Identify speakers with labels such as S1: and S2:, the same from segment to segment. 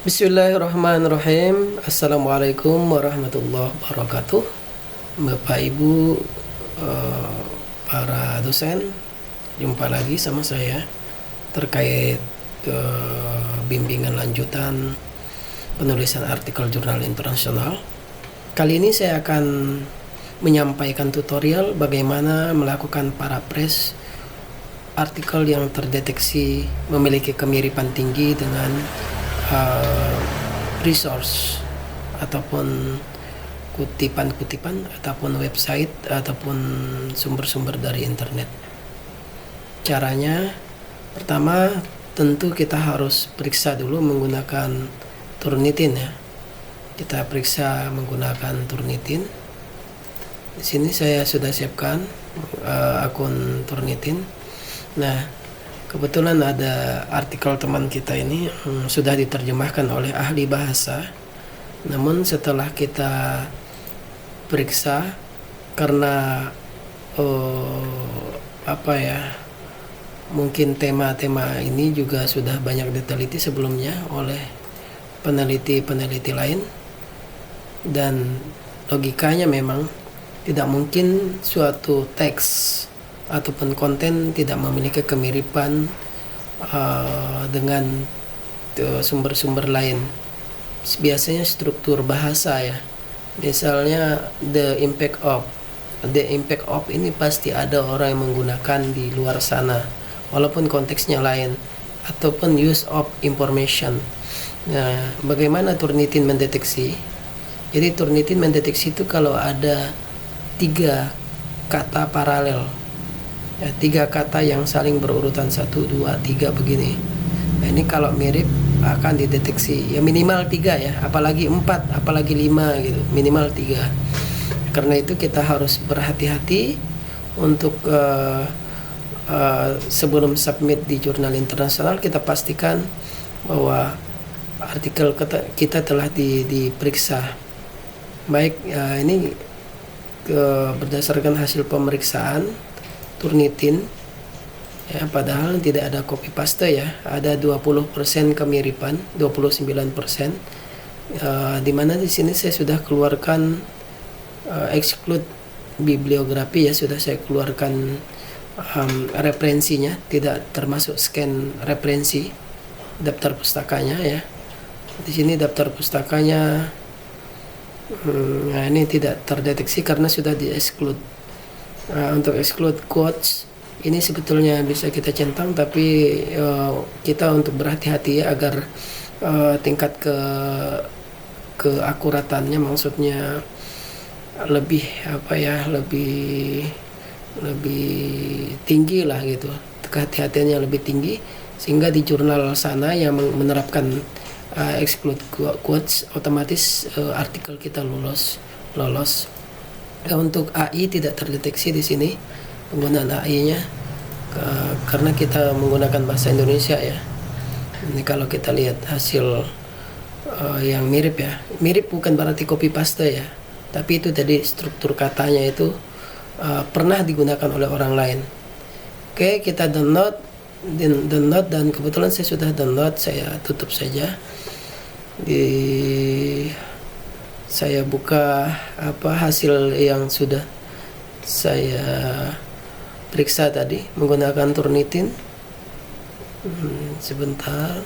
S1: Bismillahirrahmanirrahim. Assalamualaikum warahmatullahi wabarakatuh. Bapak Ibu, eh, para dosen, jumpa lagi sama saya terkait bimbingan lanjutan penulisan artikel jurnal internasional. Kali ini saya akan menyampaikan tutorial bagaimana melakukan paraphrase artikel yang terdeteksi memiliki kemiripan tinggi dengan resource ataupun kutipan-kutipan ataupun website ataupun sumber-sumber dari internet. Caranya pertama tentu kita harus periksa dulu menggunakan Turnitin ya. Kita periksa menggunakan Turnitin. Di sini saya sudah siapkan akun Turnitin. Nah, kebetulan ada artikel teman kita ini sudah diterjemahkan oleh ahli bahasa. Namun setelah kita periksa karena mungkin tema-tema ini juga sudah banyak diteliti sebelumnya oleh peneliti-peneliti lain, dan logikanya memang tidak mungkin suatu teks ataupun konten tidak memiliki kemiripan dengan sumber-sumber lain. Biasanya struktur bahasa ya, misalnya the impact of ini pasti ada orang yang menggunakan di luar sana walaupun konteksnya lain, ataupun use of information. Nah, bagaimana Turnitin mendeteksi? Jadi Turnitin mendeteksi itu kalau ada 3 kata paralel ya, 3 kata yang saling berurutan 1, 2, 3 begini. Nah, ini kalau mirip akan dideteksi ya minimal 3 ya, apalagi 4, apalagi 5 gitu, minimal 3. Karena itu kita harus berhati-hati untuk sebelum submit di jurnal internasional kita pastikan bahwa artikel kita telah diperiksa baik. Ini berdasarkan hasil pemeriksaan Turnitin ya, padahal tidak ada copy paste ya, ada 20% kemiripan, 29%, di mana di sini saya sudah keluarkan exclude bibliografi ya, sudah saya keluarkan referensinya, tidak termasuk scan referensi daftar pustakanya ya. Di sini daftar pustakanya nah ini tidak terdeteksi karena sudah di exclude. Untuk exclude quotes ini sebetulnya bisa kita centang, tapi kita untuk berhati-hati ya, agar tingkat keakuratannya, maksudnya lebih lebih tinggi lah gitu, kehati-hatiannya lebih tinggi, sehingga di jurnal sana yang menerapkan exclude quotes otomatis artikel kita lolos. Untuk AI tidak terdeteksi di sini penggunaan AI-nya karena kita menggunakan bahasa Indonesia ya. Ini kalau kita lihat hasil yang mirip ya, mirip bukan berarti copy paste ya, tapi itu tadi struktur katanya itu pernah digunakan oleh orang lain. Oke, kita download dan kebetulan saya sudah download, saya tutup saja. Saya buka hasil yang sudah saya periksa tadi menggunakan Turnitin. Sebentar.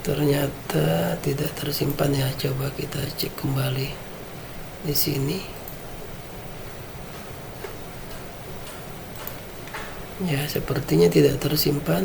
S1: Ternyata tidak tersimpan ya. Coba kita cek kembali di sini. Ya, sepertinya tidak tersimpan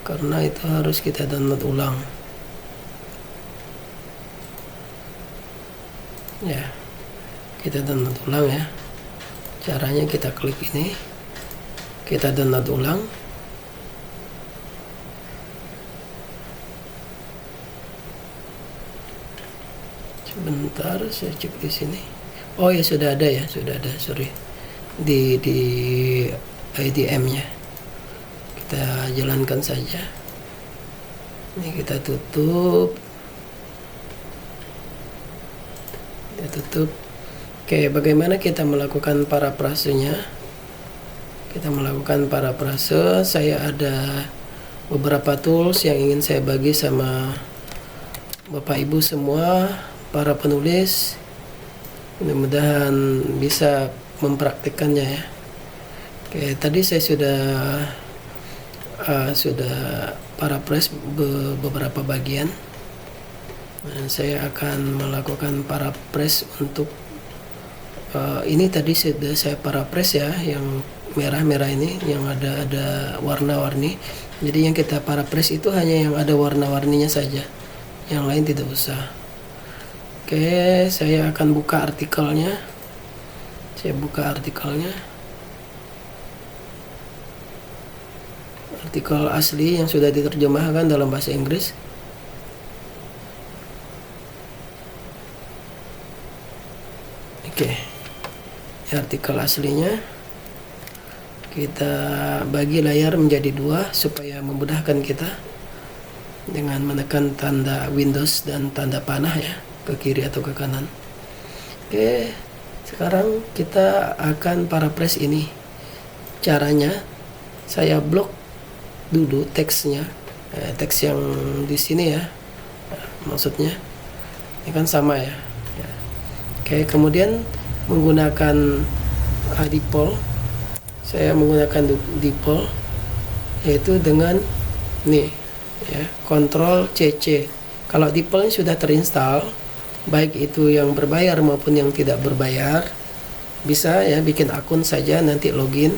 S1: karena itu harus kita download ulang. Ya, kita download ulang ya. Caranya kita klik ini, kita download ulang. Sebentar, saya cek di sini. Oh ya, sudah ada ya, sorry. Di IDM-nya. Kita jalankan saja. Ini kita tutup. Oke, bagaimana kita melakukan parafrasenya? Kita melakukan parafrase. Saya ada beberapa tools yang ingin saya bagi sama Bapak Ibu semua, para penulis. Mudah-mudahan bisa mempraktikkannya ya. Oke, tadi saya sudah paraphrase beberapa bagian. Dan saya akan melakukan paraphrase untuk ini tadi sudah saya paraphrase ya, yang merah-merah ini yang ada warna-warni. Jadi yang kita paraphrase itu hanya yang ada warna-warninya saja, yang lain tidak usah. Oke, saya akan buka artikelnya. Saya buka artikelnya. Artikel asli yang sudah diterjemahkan dalam bahasa Inggris. Oke, artikel aslinya kita bagi layar menjadi dua supaya memudahkan kita dengan menekan tanda Windows dan tanda panah ya, ke kiri atau ke kanan. Oke, sekarang kita akan paraphrase ini. Caranya saya blok dulu teksnya, teks yang di sini ya, maksudnya ini kan sama ya. Oke, kemudian menggunakan default. Saya menggunakan default yaitu dengan nih ya, Ctrl CC. Kalau defaultnya sudah terinstall, baik itu yang berbayar maupun yang tidak berbayar, bisa ya bikin akun saja, nanti login,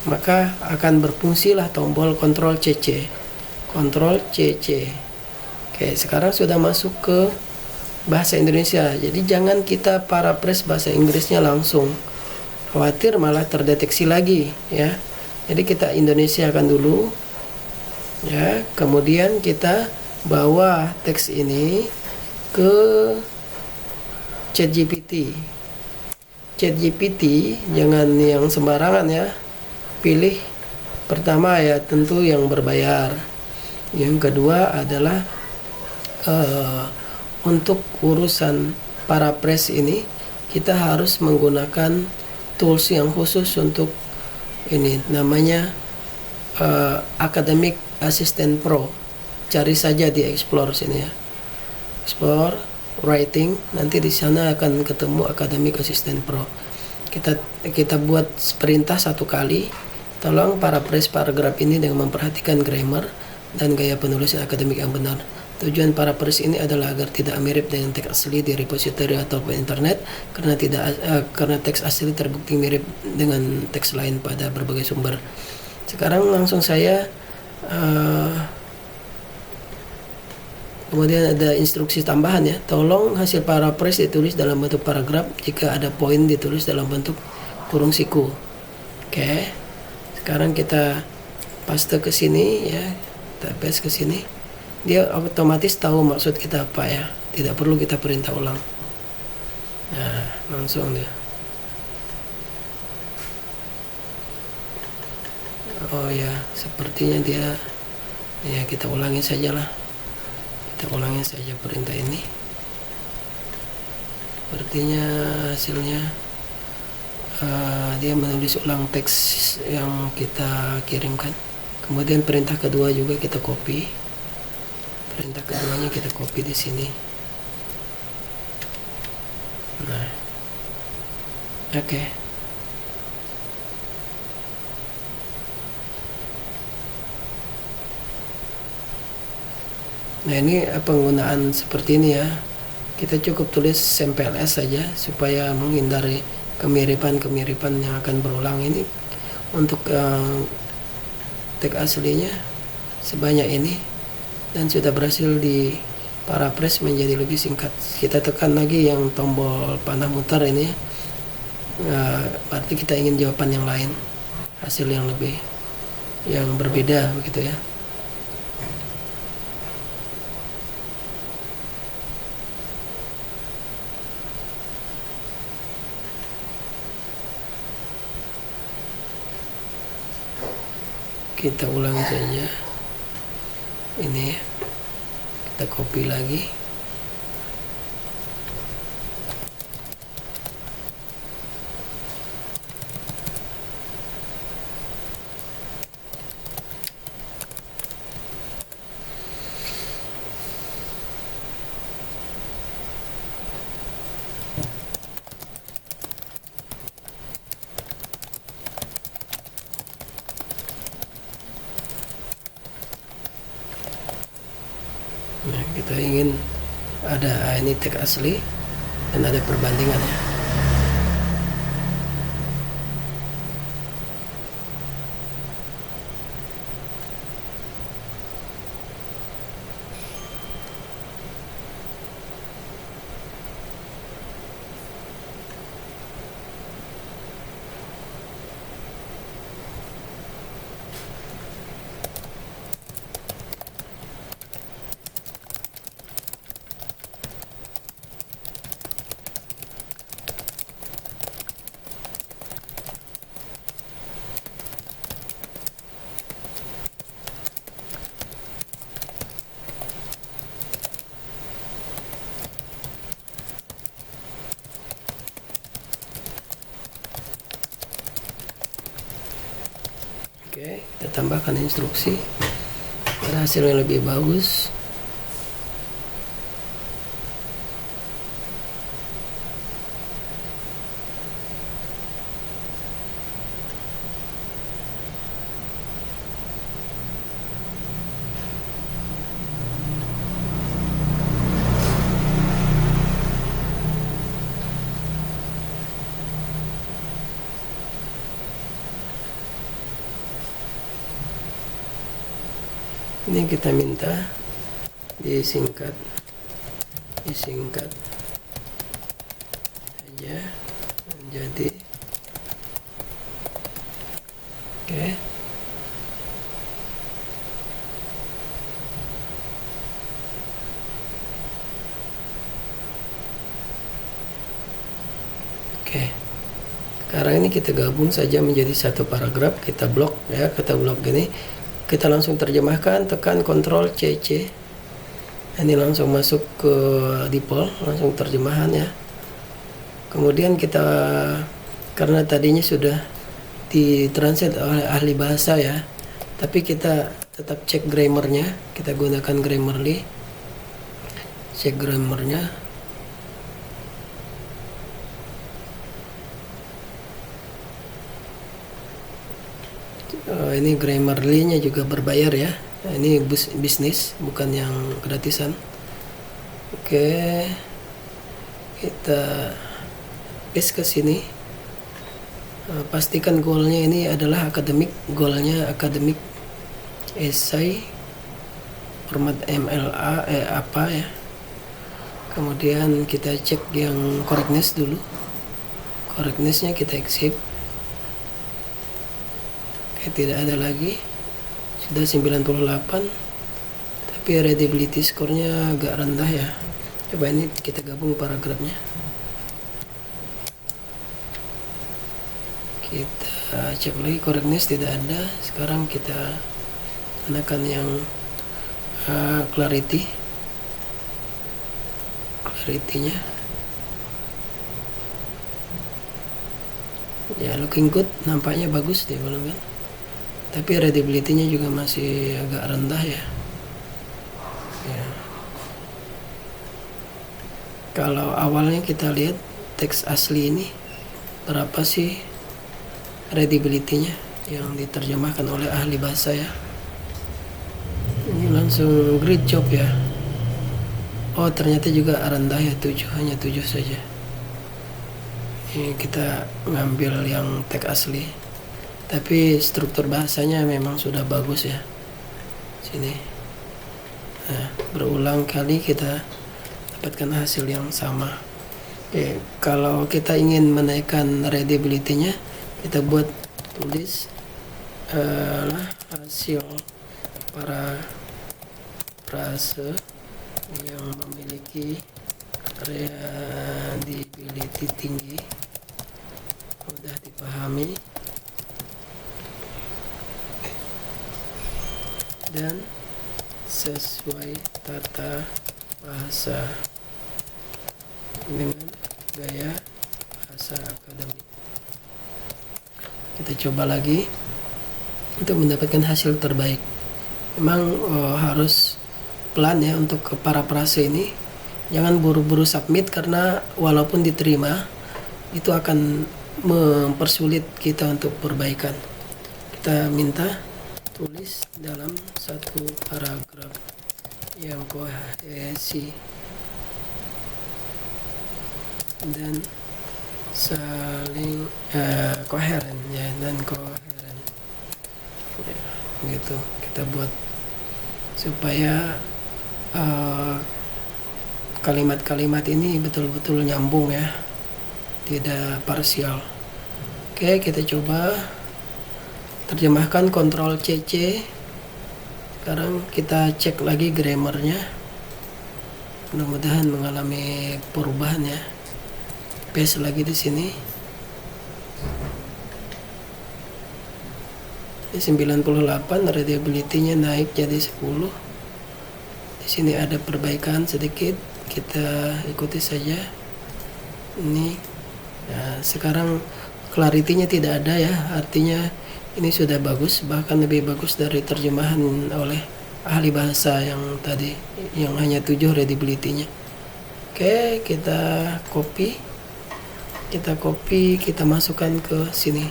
S1: maka akan berfungsilah tombol Ctrl CC. Ctrl CC. Oke, sekarang sudah masuk ke bahasa Indonesia. Jadi jangan kita paraphrase bahasa Inggrisnya langsung, khawatir malah terdeteksi lagi ya. Jadi kita Indonesiakan dulu ya, kemudian kita bawa teks ini ke ChatGPT. ChatGPT jangan yang sembarangan ya, pilih pertama ya tentu yang berbayar, yang kedua adalah untuk urusan paraphrase ini kita harus menggunakan tools yang khusus untuk ini, namanya Academic Assistant Pro. Cari saja di Explore sini ya, Explore Writing, nanti di sana akan ketemu Academic Assistant Pro. Kita buat perintah satu kali, tolong paraphrase paragraf ini dengan memperhatikan grammar dan gaya penulisan akademik yang benar. Tujuan paraphrase ini adalah agar tidak mirip dengan teks asli di repository atau internet, karena teks asli terbukti mirip dengan teks lain pada berbagai sumber. Sekarang langsung saya kemudian ada instruksi tambahan ya, tolong hasil paraphrase ditulis dalam bentuk paragraf, jika ada poin ditulis dalam bentuk kurung siku. Oke, sekarang kita paste ke sini ya, kita paste ke sini. Dia otomatis tahu maksud kita apa ya, tidak perlu kita perintah ulang. Nah, langsung dia. Oh ya, sepertinya dia ya, kita ulangi saja lah. Kita ulangi saja perintah ini. Sepertinya hasilnya dia menulis ulang teks yang kita kirimkan. Kemudian perintah kedua juga kita copy. Perintah keduanya kita copy di sini. Nah, oke. Nah, ini penggunaan seperti ini ya. Kita cukup tulis SampleS saja supaya menghindari kemiripan-kemiripan yang akan berulang. Ini untuk teks aslinya sebanyak ini, dan sudah berhasil di paraphrase menjadi lebih singkat. Kita tekan lagi yang tombol panah mutar ini, berarti kita ingin jawaban yang lain, hasil yang berbeda begitu ya. Kita ulangi saja ini, kita copy lagi. ingin ada ini teks asli dan ada perbandingannya. Oke, kita tambahkan instruksi pada hasil yang lebih bagus. Ini kita minta disingkat aja menjadi oke. Sekarang ini kita gabung saja menjadi satu paragraf, kita blok ya, kita blok gini. Kita langsung terjemahkan, tekan Ctrl CC. Ini langsung masuk ke default, langsung terjemahan ya. Kemudian kita, karena tadinya sudah ditranslate oleh ahli bahasa ya, tapi kita tetap cek grammarnya, kita gunakan Grammarly, cek grammarnya. Ini Grammarly-nya juga berbayar ya. Ini bisnis, bukan yang gratisan. Oke, kita paste ke sini. Pastikan goalnya ini adalah akademik, goalnya akademik essay, format MLA apa ya. Kemudian kita cek yang correctness dulu. Correctness-nya kita accept. Tidak ada lagi, sudah 98, tapi readability skornya agak rendah ya. Coba ini kita gabung paragrafnya, kita cek lagi, correctness tidak ada. Sekarang kita gunakan yang clarity-nya ya, looking good, nampaknya bagus deh belum kan, tapi readability-nya juga masih agak rendah ya. Kalau awalnya kita lihat teks asli ini berapa sih readability-nya yang diterjemahkan oleh ahli bahasa ya. Ini langsung great job ya. Oh ternyata juga rendah ya, 7, hanya 7 saja. Ini kita ngambil yang teks asli, tapi struktur bahasanya memang sudah bagus ya. Sini, nah, berulang kali kita dapatkan hasil yang sama. Oke, kalau kita ingin menaikkan readability-nya, kita buat tulis hasil para frase yang memiliki readability tinggi, mudah dipahami, dan sesuai tata bahasa dengan gaya bahasa akademik. Kita coba lagi untuk mendapatkan hasil terbaik. Memang harus pelan ya untuk ke parafrase ini. Jangan buru-buru submit, karena walaupun diterima itu akan mempersulit kita untuk perbaikan. Kita minta tulis dalam satu paragraf yang kohesi dan saling koheren ya, dan koheren ya, gitu kita buat supaya kalimat-kalimat ini betul-betul nyambung ya, tidak parsial. Oke, kita coba terjemahkan, Ctrl CC. Sekarang kita cek lagi grammarnya, mudah-mudahan mengalami perubahan ya. Paste lagi di sini. 98, readability-nya naik jadi 10. Di sini ada perbaikan sedikit, kita ikuti saja. Ini nah, sekarang clarity-nya tidak ada ya, artinya ini sudah bagus, bahkan lebih bagus dari terjemahan oleh ahli bahasa yang tadi, yang hanya 7 readability-nya. Oke, kita copy, kita masukkan ke sini.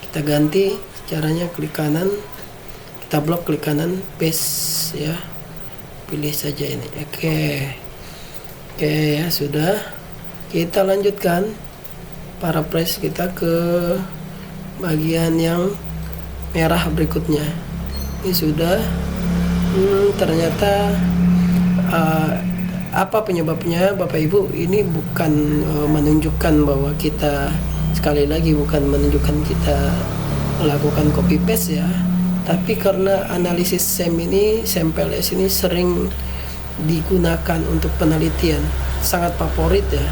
S1: Kita ganti caranya, klik kanan, kita blok, klik kanan, paste ya. Pilih saja ini. Oke ya, sudah. Kita lanjutkan paraphrase kita ke bagian yang merah berikutnya. Ini sudah ternyata apa penyebabnya Bapak Ibu? Ini bukan menunjukkan bahwa kita, sekali lagi bukan menunjukkan kita melakukan copy paste ya, tapi karena analisis sampel S ini sering digunakan untuk penelitian, sangat favorit ya.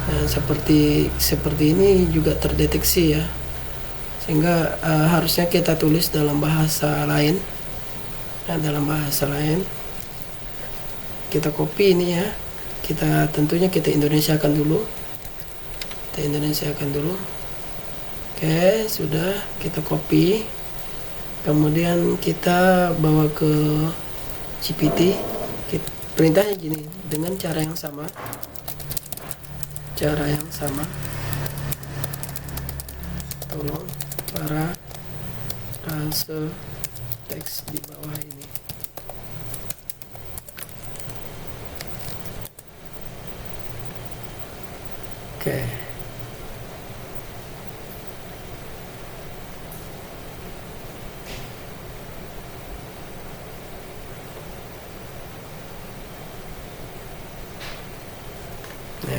S1: Nah, seperti ini juga terdeteksi ya, sehingga harusnya kita tulis dalam bahasa lain. Nah, dalam bahasa lain kita copy ini ya, tentunya kita Indonesiakan dulu. Oke, sudah, kita copy, kemudian kita bawa ke GPT. Perintahnya gini, dengan cara yang sama, tolong parafrase teks di bawah ini. Oke.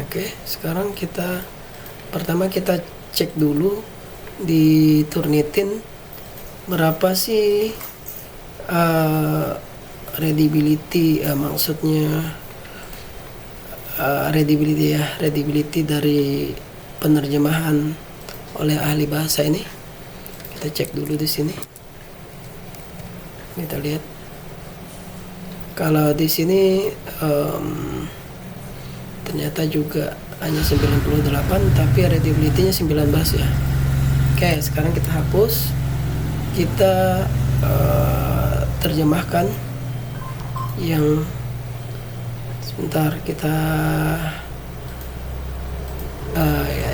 S1: Oke, sekarang pertama kita cek dulu di Turnitin berapa sih readability, maksudnya readability dari penerjemahan oleh ahli bahasa ini. Kita cek dulu di sini. Kita lihat kalau di sini ternyata juga hanya 98, tapi readability-nya 19 ya. Oke, sekarang kita hapus, kita terjemahkan yang sebentar,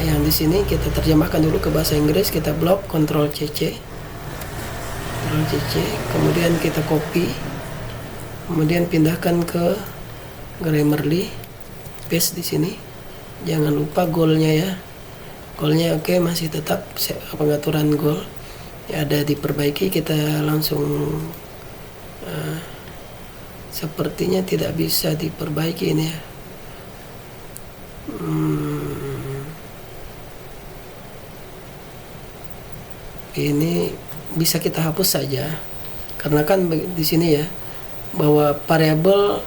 S1: yang di sini kita terjemahkan dulu ke bahasa Inggris. Kita blok, Ctrl CC, kemudian kita copy, kemudian pindahkan ke Grammarly, paste di sini. Jangan lupa goalnya ya, goalnya oke, masih tetap pengaturan goal ya, ada diperbaiki. Kita langsung sepertinya tidak bisa diperbaiki ini ya. Ini bisa kita hapus saja, karena kan di sini ya, bahwa variabel,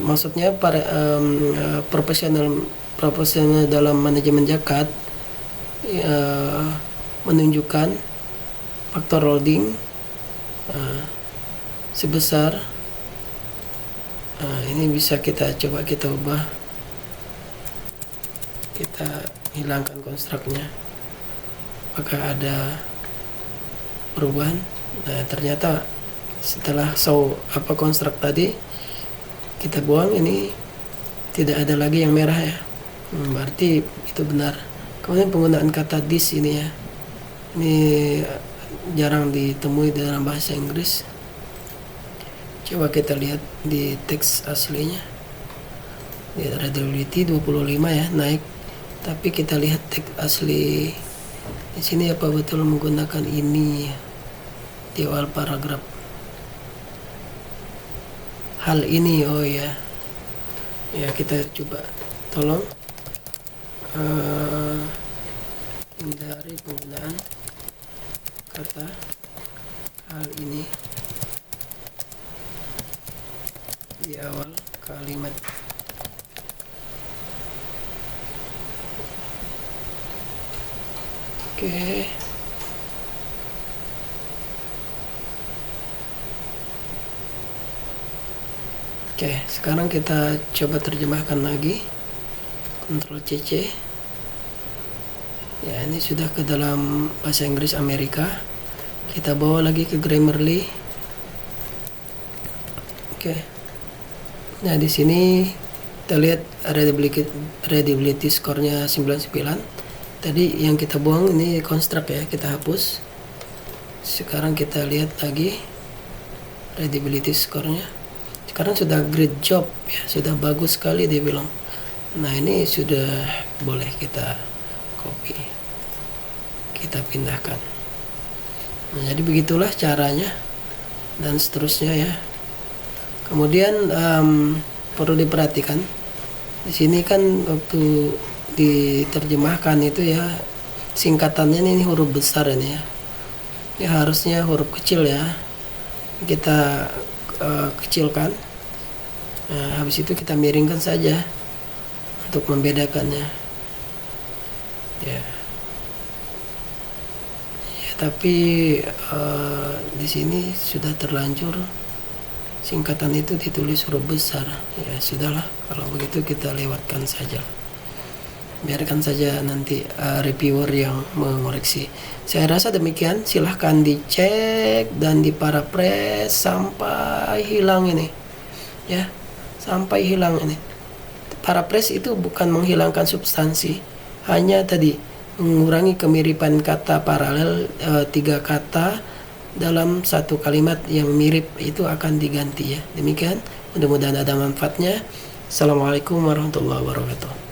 S1: maksudnya profesional dalam manajemen zakat menunjukkan faktor loading sebesar ini bisa kita coba, kita ubah, kita hilangkan konstruknya, apakah ada perubahan. Nah, ternyata setelah konstruk tadi kita buang, ini tidak ada lagi yang merah ya, berarti itu benar. Kemudian penggunaan kata this ini ya, ini jarang ditemui dalam bahasa Inggris. Coba kita lihat di teks aslinya. Di readability 25 ya, naik. Tapi kita lihat teks asli di sini apa betul menggunakan ini di awal paragraf. Hal ini, oh ya. Ya, kita coba tolong hindari penggunaan kata hal ini di awal kalimat. Oke. Oke, sekarang kita coba terjemahkan lagi. Ctrl CC. Ya, ini sudah ke dalam bahasa Inggris Amerika. Kita bawa lagi ke Grammarly. Oke. Nah, di sini kita lihat readability skornya 99. Tadi yang kita buang ini construct ya, kita hapus. Sekarang kita lihat lagi readability skornya. Sekarang sudah great job ya, sudah bagus sekali dia bilang. Nah, ini sudah boleh kita copy, kita pindahkan. Nah, jadi begitulah caranya dan seterusnya ya. Kemudian perlu diperhatikan di sini kan waktu diterjemahkan itu ya, singkatannya ini huruf besar ini ya. Ini harusnya huruf kecil ya, kita kecilkan. Nah, habis itu kita miringkan saja untuk membedakannya ya. Tapi di sini sudah terlanjur singkatan itu ditulis huruf besar ya. Sudahlah, kalau begitu kita lewatkan saja, biarkan saja nanti reviewer yang mengoreksi. Saya rasa demikian. Silahkan dicek dan diparaphrase sampai hilang ini ya, sampai hilang ini. Paraphrase itu bukan menghilangkan substansi, hanya tadi mengurangi kemiripan kata paralel. 3 kata dalam satu kalimat yang mirip itu akan diganti ya. Demikian, mudah-mudahan ada manfaatnya. Assalamualaikum warahmatullahi wabarakatuh.